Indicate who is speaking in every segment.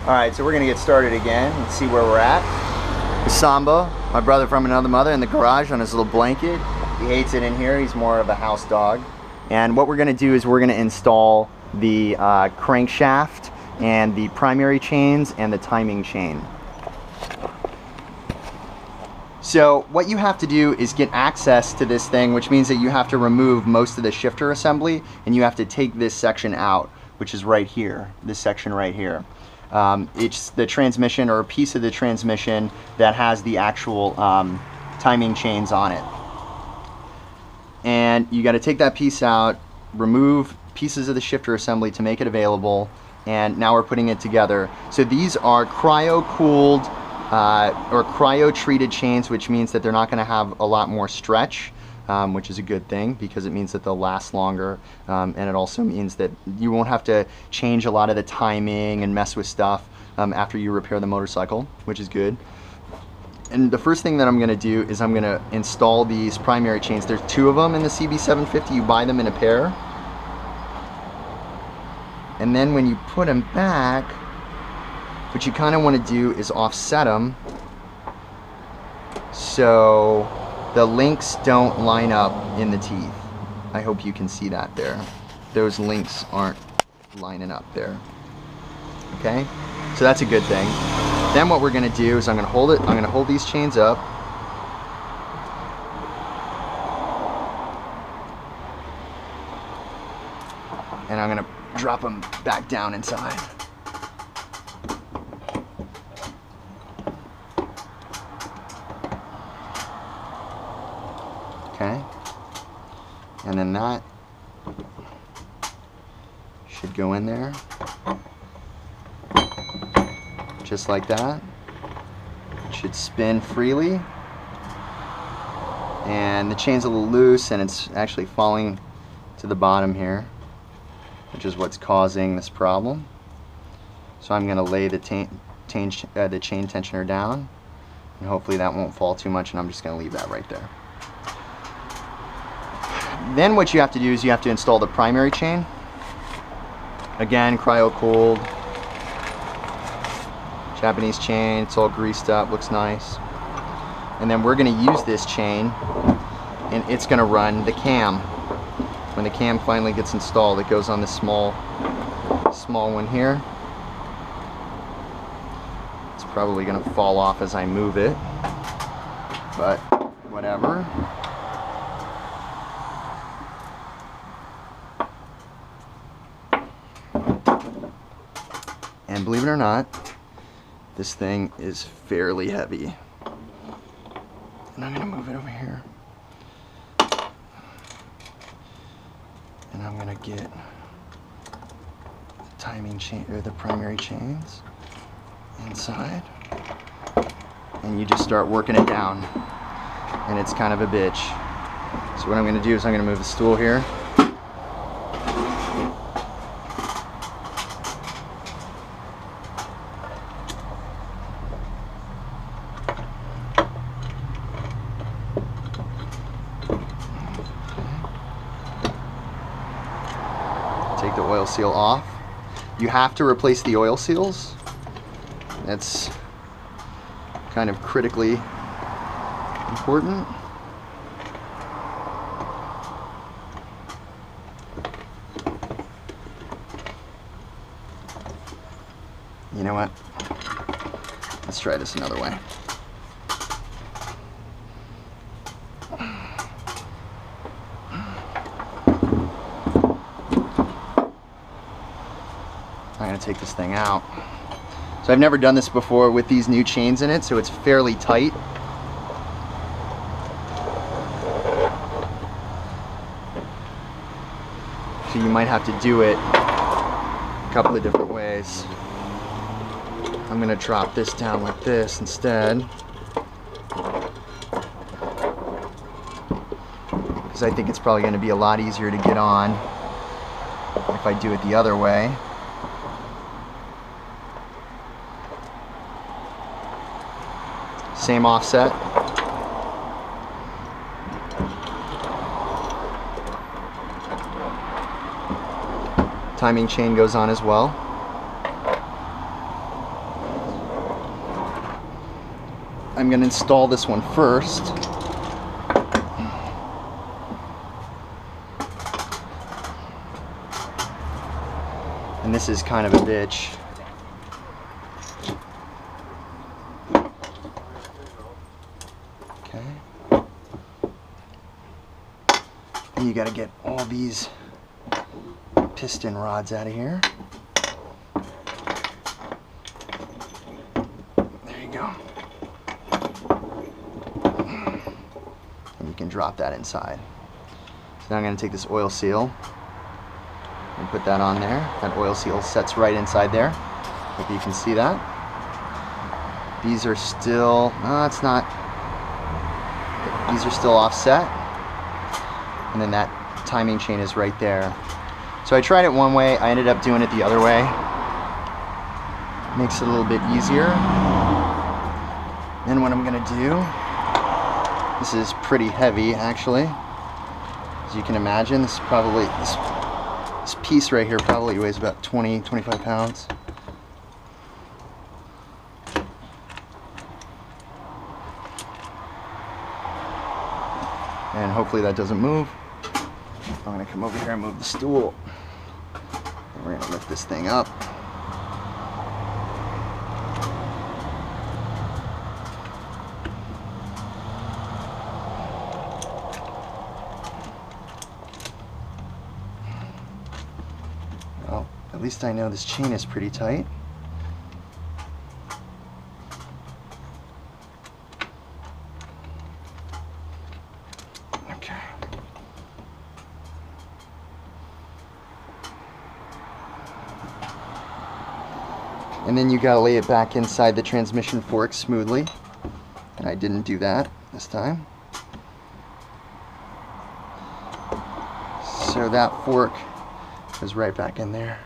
Speaker 1: Alright, so we're going to get started again and see where we're at. Samba, my brother from another mother, in the garage on his little blanket. He hates it in here. He's more of a house dog. And what we're going to do is we're going to install the crankshaft and the primary chains and the timing chain. So what you have to do is get access to this thing, which means that you have to remove most of the shifter assembly, and you have to take this section out, which is right here, this section right here. It's the transmission, or a piece of the transmission, that has the actual timing chains on it. And you got to take that piece out, remove pieces of the shifter assembly to make it available, and now we're putting it together. So these are cryo-cooled or cryo-treated chains, which means that they're not going to have a lot more stretch. Which is a good thing, because it means that they'll last longer, and it also means that you won't have to change a lot of the timing and mess with stuff after you repair the motorcycle, which is good. And the first thing that I'm going to do is I'm going to install these primary chains. There's 2 of them in the CB750. You buy them in a pair, and then when you put them back, what you kind of want to do is offset them so the links don't line up in the teeth. I hope you can see that there. Those links aren't lining up there. Okay? So that's a good thing. Then what we're going to do is I'm going to hold these chains up. And I'm going to drop them back down inside. Okay, and then that should go in there, just like that. It should spin freely, and the chain's a little loose, and it's actually falling to the bottom here, which is what's causing this problem. So I'm going to lay the chain tensioner down, and hopefully that won't fall too much, and I'm just going to leave that right there. Then what you have to do is you have to install the primary chain. Again, cryo-cooled. Japanese chain, it's all greased up, looks nice. And then we're going to use this chain, and it's going to run the cam. When the cam finally gets installed, it goes on this small one here. It's probably going to fall off as I move it, but whatever. And believe it or not, this thing is fairly heavy. And I'm going to move it over here. And I'm going to get the timing chain, or the primary chains, inside. And you just start working it down. And it's kind of a bitch. So what I'm going to do is I'm going to move the stool here. Take the oil seal off. You have to replace the oil seals. That's kind of critically important. You know what? Let's try this another way. I'm going to take this thing out. So I've never done this before with these new chains in it, so it's fairly tight. So you might have to do it a couple of different ways. I'm going to drop this down like this instead, because I think it's probably going to be a lot easier to get on if I do it the other way. Same offset. Timing chain goes on as well. I'm going to install this one first. And this is kind of a bitch. Okay. And you got to get all these piston rods out of here. There you go. And you can drop that inside. So now I'm going to take this oil seal and put that on there. That oil seal sets right inside there. Hope you can see that. These are still, no, it's not. These are still offset. And then that timing chain is right there. So I tried it one way, I ended up doing it the other way. Makes it a little bit easier. Then what I'm gonna do, this is pretty heavy actually. As you can imagine, this is probably, this piece right here probably weighs about 20-25 pounds. And hopefully that doesn't move. I'm going to come over here and move the stool. And we're going to lift this thing up. Well, at least I know this chain is pretty tight. Okay. And then you gotta lay it back inside the transmission fork smoothly. And I didn't do that this time. So that fork is right back in there.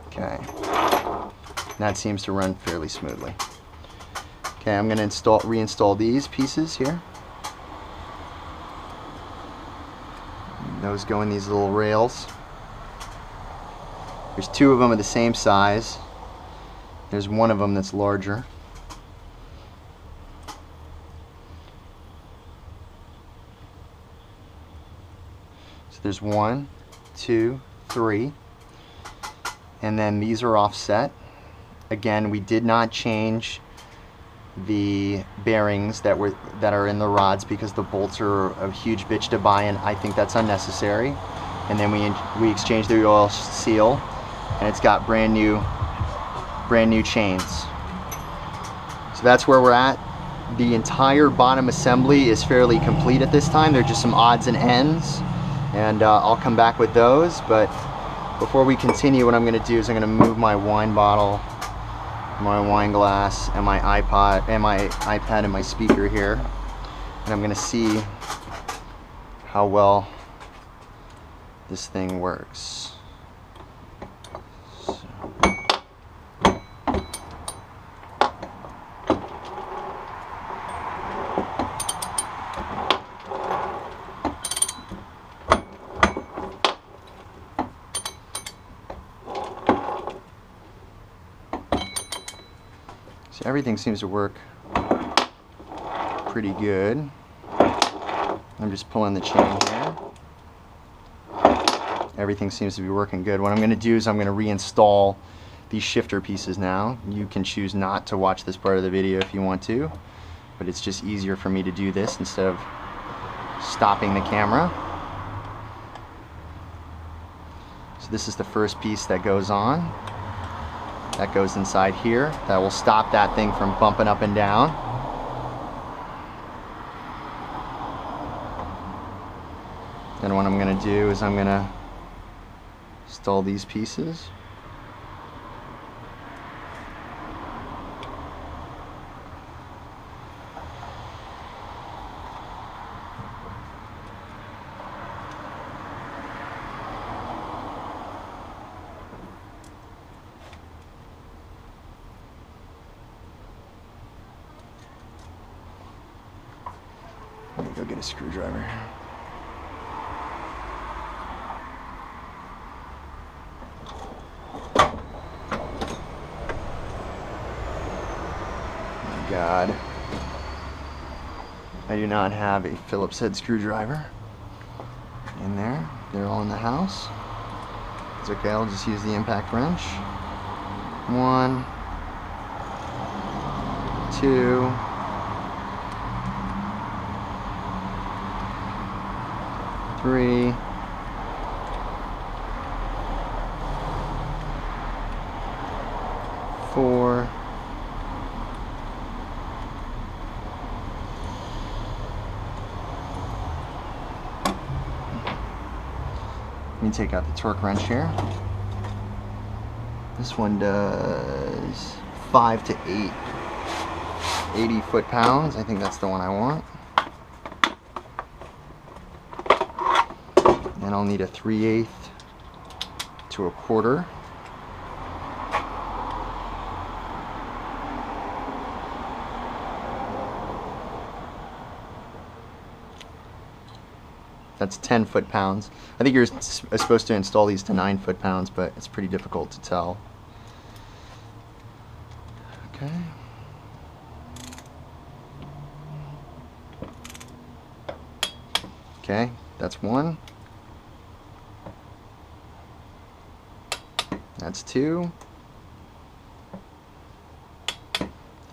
Speaker 1: Okay. That seems to run fairly smoothly. Okay, I'm gonna reinstall these pieces here. Those go in these little rails. There's two of them of the same size. There's one of them that's larger. So there's 1, 2, 3. And then these are offset. Again, we did not change the bearings that are in the rods because the bolts are a huge bitch to buy, and I think that's unnecessary. And then we exchanged the oil seal, and it's got brand new chains. So that's where we're at. The entire bottom assembly is fairly complete at this time. There are just some odds and ends, and I'll come back with those. But before we continue, what I'm going to do is I'm going to move my wine bottle, my wine glass, and my iPad and my speaker here, and I'm going to see how well this thing works. So everything seems to work pretty good. I'm just pulling the chain here. Everything seems to be working good. What I'm going to do is I'm going to reinstall these shifter pieces now. You can choose not to watch this part of the video if you want to, but it's just easier for me to do this instead of stopping the camera. So this is the first piece that goes on. That goes inside here. That will stop that thing from bumping up and down. Then what I'm going to do is I'm going to install these pieces. Let me go get a screwdriver. God. I do not have a Phillips head screwdriver in there. They're all in the house. It's okay, I'll just use the impact wrench. 1, 2, 3, 4, 'Let me take out the torque wrench here. This one does 5 to 8, 80 foot-pounds. I think that's the one I want. And I'll need a 3/8 to a quarter. That's 10 foot-pounds. I think you're supposed to install these to 9 foot-pounds, but it's pretty difficult to tell. Okay. Okay, that's 1. That's 2.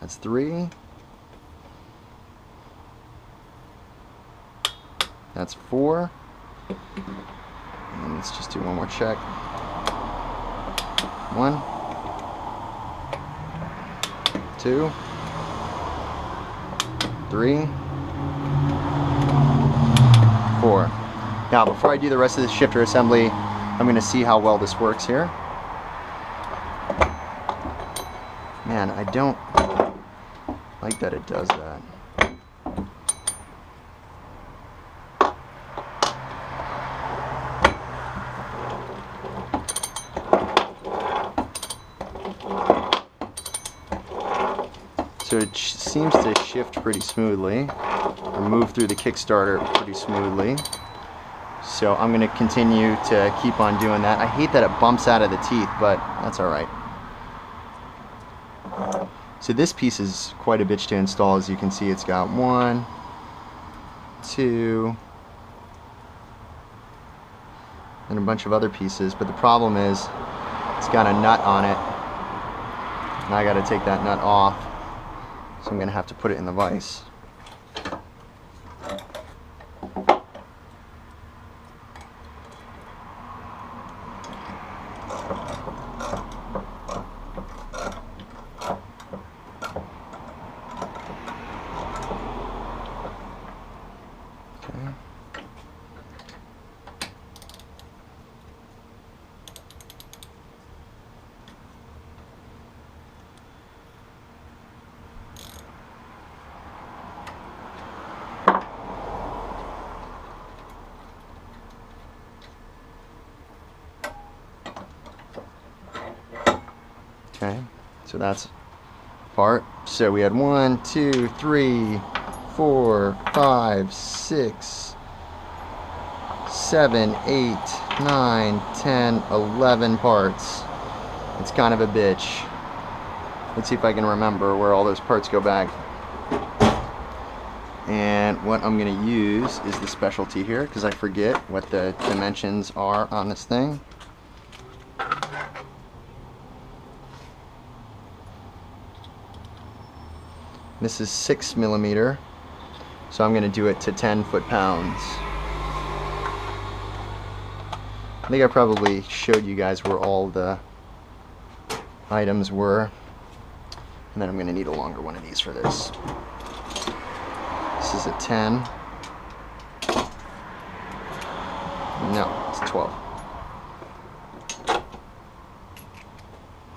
Speaker 1: That's 3. That's 4. And let's just do one more check. 1, 2, 3, 4. Now, before I do the rest of the shifter assembly, I'm going to see how well this works here. Man, I don't like that it does that. So it seems to shift pretty smoothly, or move through the Kickstarter pretty smoothly. So I'm going to continue to keep on doing that. I hate that it bumps out of the teeth, but that's alright. So this piece is quite a bitch to install. As you can see, it's got 1, 2, and a bunch of other pieces, but the problem is it's got a nut on it, and I got to take that nut off. So I'm going to have to put it in the vise. Okay. Okay, so that's part. So we had 1, 2, 3, 4, 5, 6, 7, 8, 9, 10, 11 parts. It's kind of a bitch. Let's see if I can remember where all those parts go back. And what I'm going to use is the specialty here, because I forget what the dimensions are on this thing. This is 6mm, so I'm going to do it to 10 foot-pounds. I think I probably showed you guys where all the items were. And then I'm going to need a longer one of these for this. This is a 10. No, it's 12.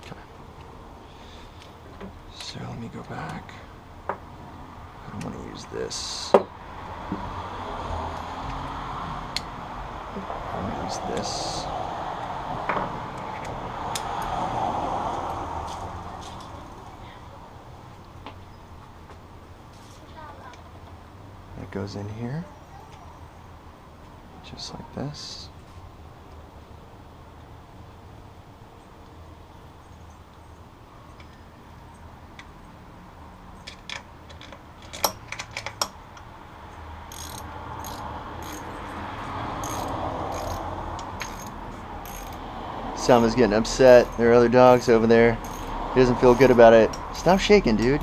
Speaker 1: Okay. So let me go back. I want to use this. I want to use this. That goes in here, just like this. Salma's getting upset. There are other dogs over there. He doesn't feel good about it. Stop shaking, dude.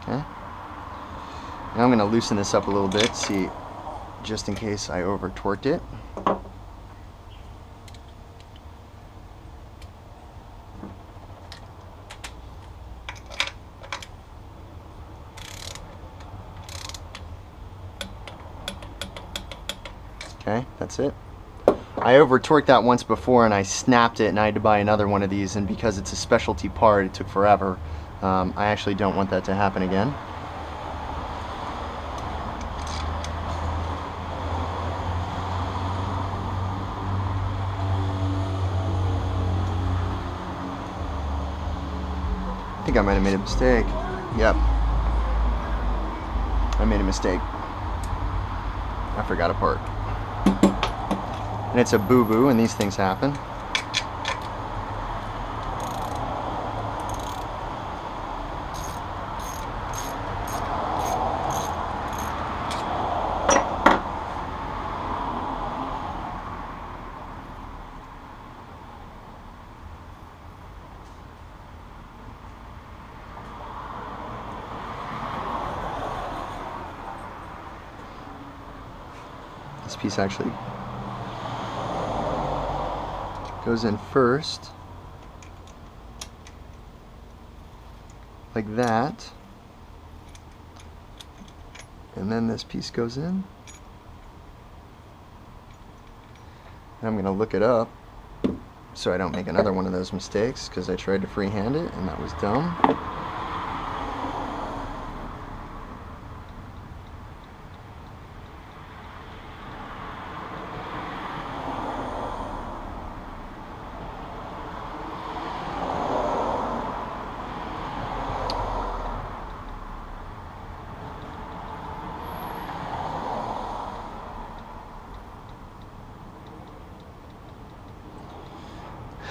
Speaker 1: Okay. Now I'm going to loosen this up a little bit, see, just in case I over torqued it. Okay, that's it. I over torqued that once before and I snapped it and I had to buy another one of these, and because it's a specialty part it took forever. I actually don't want that to happen again. I think I might have made a mistake. Yep. I made a mistake. I forgot a part. And it's a boo-boo, and these things happen. This piece actually goes in first, like that, and then this piece goes in. And I'm going to look it up so I don't make another one of those mistakes, because I tried to freehand it and that was dumb.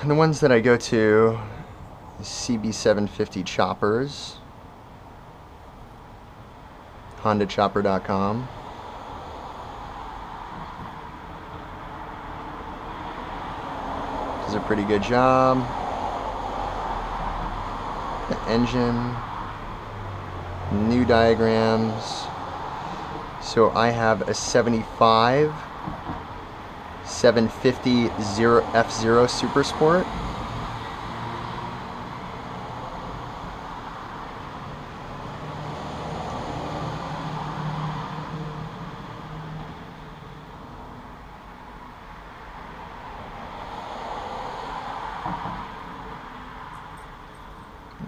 Speaker 1: And the ones that I go to, CB750 choppers, HondaChopper.com. Does a pretty good job. The engine, new diagrams. So I have a 75 750 F0 Super Sport.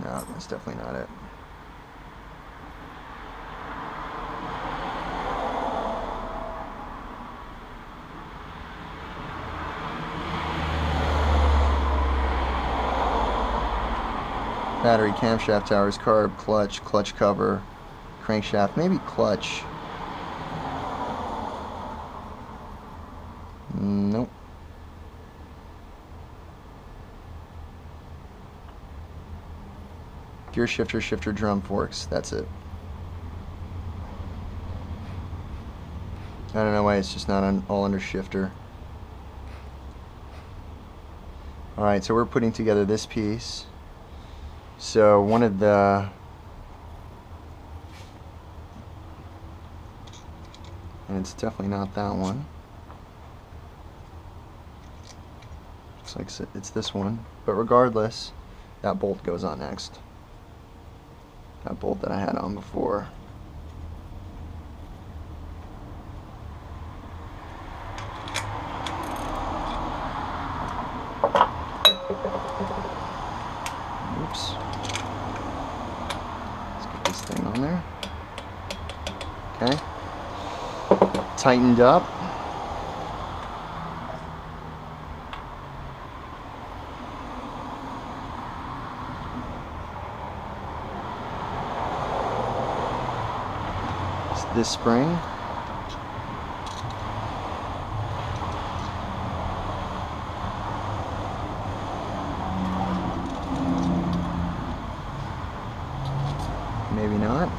Speaker 1: No, that's definitely not it. Battery, camshaft towers, carb, clutch, clutch cover, crankshaft, maybe clutch. Nope. Gear shifter, shifter drum forks, that's it. I don't know why it's just not on, all under shifter. Alright, so we're putting together this piece. So one of the, and it's definitely not that one. Looks like it's this one, but regardless, that bolt goes on next. That bolt that I had on before. Oops. Let's get this thing on there. Okay. Tightened up. It's this spring. Maybe not.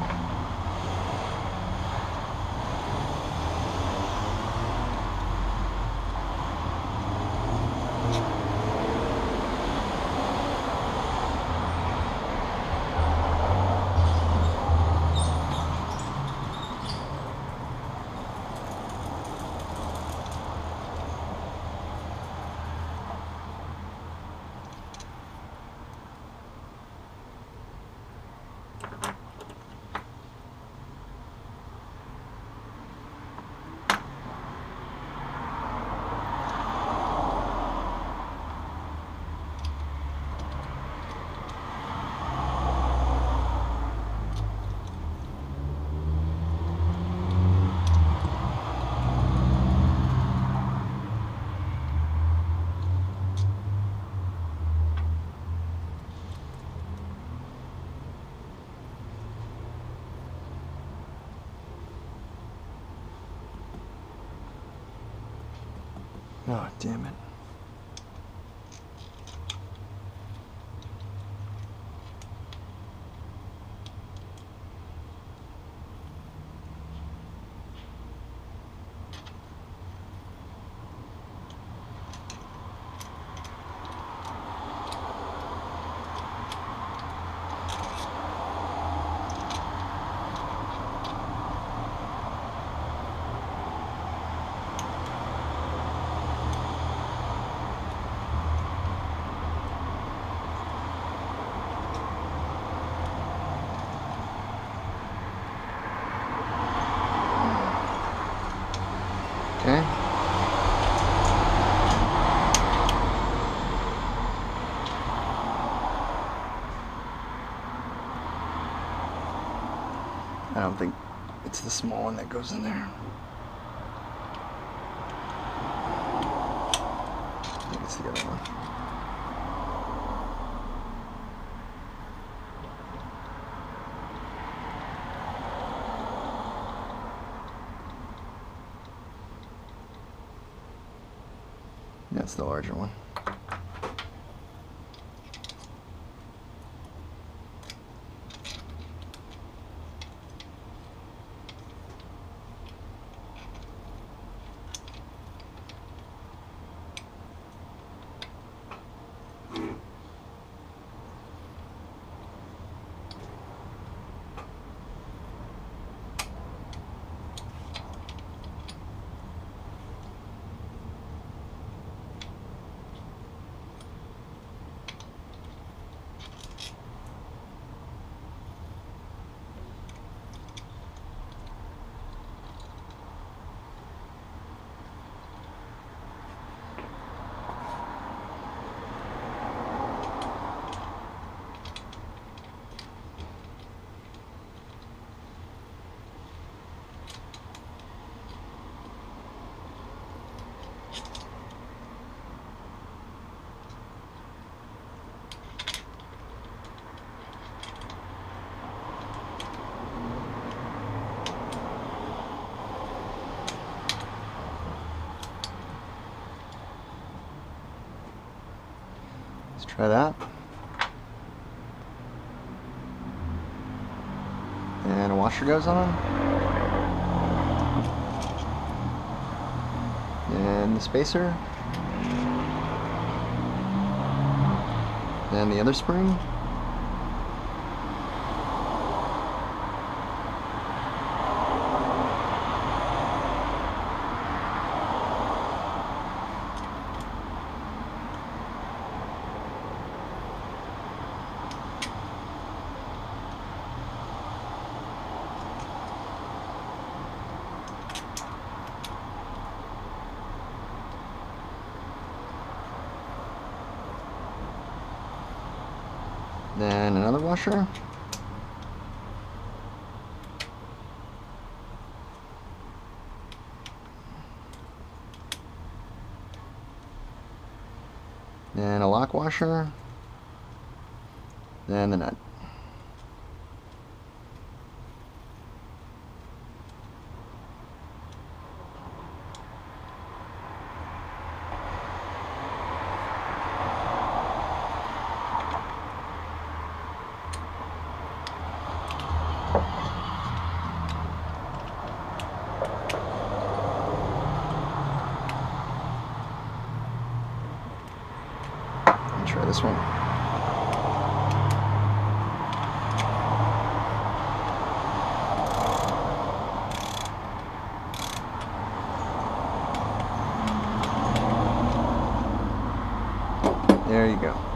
Speaker 1: Oh, damn it. Okay. I don't think it's the small one that goes in there. I think it's the other one. That's the larger one. Try that. And a washer goes on. And the spacer. And the other spring. Then another washer. Then a lock washer. Then the nut. try this one. There you go.